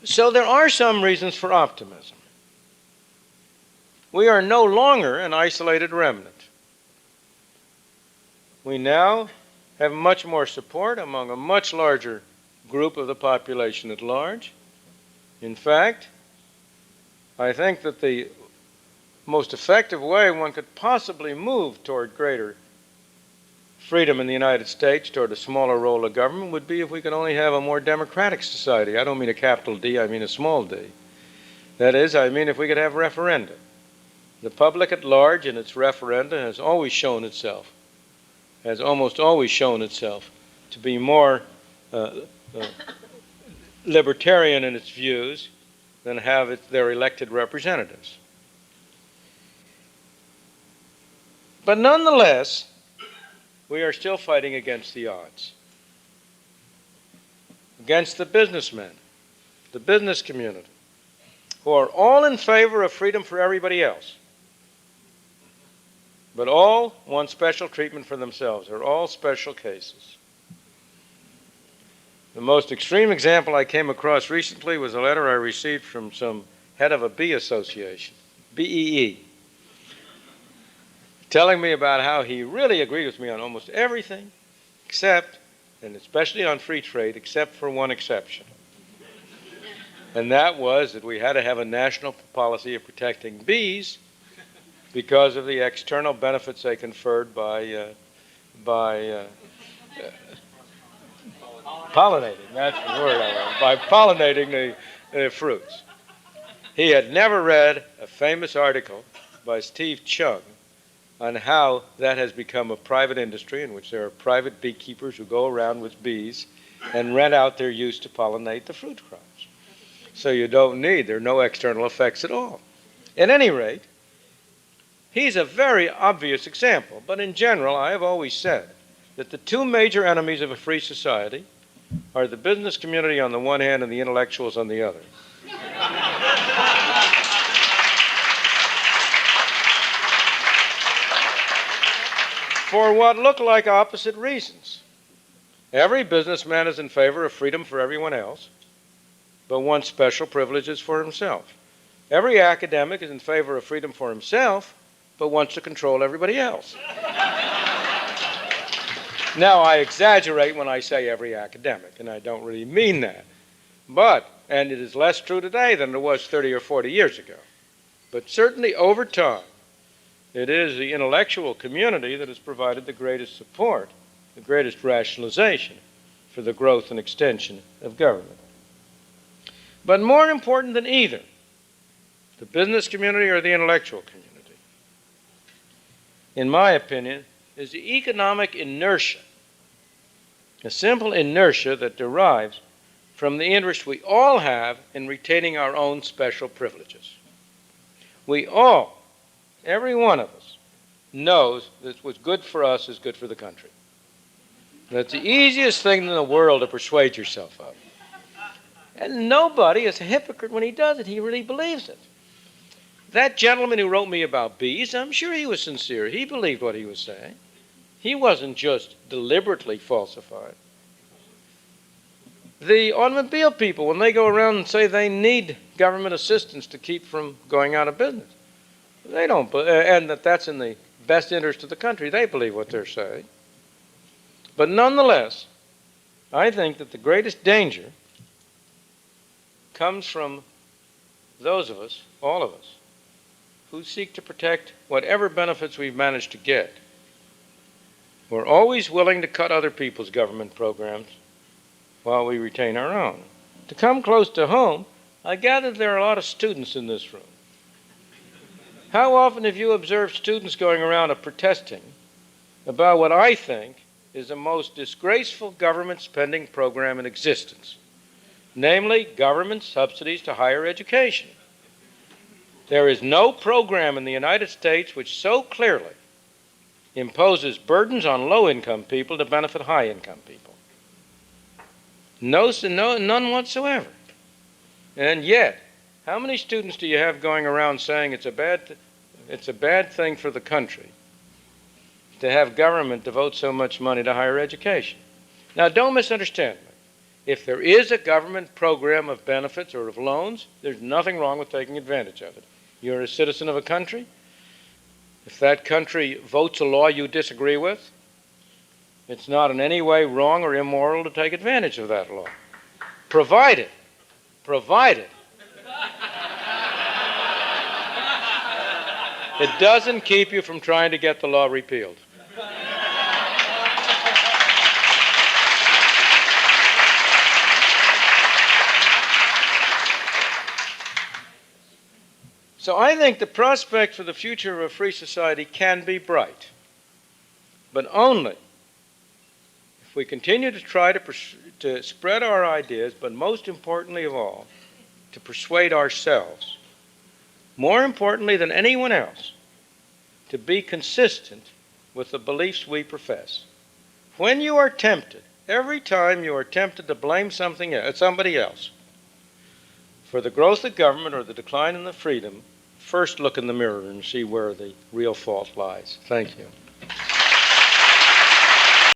So there are some reasons for optimism. We are no longer an isolated remnant. We now have much more support among a much larger group of the population at large. In fact, I think that the most effective way one could possibly move toward greater freedom in the United States, toward a smaller role of government, would be if we could only have a more democratic society. I don't mean a capital D, I mean a small d. That is, I mean if we could have referenda. The public at large in its referenda has always shown itself, has almost always shown itself to be more libertarian in its views than have their elected representatives. But nonetheless, we are still fighting against the odds, against the businessmen, the business community, who are all in favor of freedom for everybody else, but all want special treatment for themselves. They're all special cases. The most extreme example I came across recently was a letter I received from some head of a bee association, BEE, telling me about how he really agreed with me on almost everything, except, and especially on free trade, except for one exception. And that was that we had to have a national policy of protecting bees because of the external benefits they conferred by pollinating, that's the word I want, by pollinating the fruits. He had never read a famous article by Steve Chung on how that has become a private industry in which there are private beekeepers who go around with bees and rent out their use to pollinate the fruit crops. So you don't need, there are no external effects at all. At any rate, he's a very obvious example, but in general, I have always said that the two major enemies of a free society are the business community on the one hand and the intellectuals on the other. For what look like opposite reasons. Every businessman is in favor of freedom for everyone else, but wants special privileges for himself. Every academic is in favor of freedom for himself, but wants to control everybody else. Now, I exaggerate when I say every academic, and I don't really mean that. But, and it is less true today than it was 30 or 40 years ago, but certainly over time, it is the intellectual community that has provided the greatest support, the greatest rationalization for the growth and extension of government. But more important than either, the business community or the intellectual community, in my opinion, is the economic inertia, a simple inertia that derives from the interest we all have in retaining our own special privileges. We all, every one of us, knows that what's good for us is good for the country. That's the easiest thing in the world to persuade yourself of. And nobody is a hypocrite when he does it. He really believes it. That gentleman who wrote me about bees, I'm sure he was sincere. He believed what he was saying. He wasn't just deliberately falsified. The automobile people, when they go around and say they need government assistance to keep from going out of business, they don't, and that's in the best interest of the country, they believe what they're saying. But nonetheless, I think that the greatest danger comes from those of us, all of us, who seek to protect whatever benefits we've managed to get. We're always willing to cut other people's government programs while we retain our own. To come close to home, I gather there are a lot of students in this room. How often have you observed students going around protesting about what I think is the most disgraceful government spending program in existence, namely government subsidies to higher education? There is no program in the United States which so clearly imposes burdens on low-income people to benefit high-income people. None whatsoever. And yet, how many students do you have going around saying it's a bad thing for the country to have government devote so much money to higher education? Now, don't misunderstand me. If there is a government program of benefits or of loans, there's nothing wrong with taking advantage of it. You're a citizen of a country. If that country votes a law you disagree with, it's not in any way wrong or immoral to take advantage of that law. Provided it doesn't keep you from trying to get the law repealed. So I think the prospect for the future of a free society can be bright, but only if we continue to try to spread our ideas, but most importantly of all, to persuade ourselves, more importantly than anyone else, to be consistent with the beliefs we profess. When you are tempted, every time you are tempted to blame somebody else for the growth of government or the decline in the freedom, first look in the mirror and see where the real fault lies. Thank you.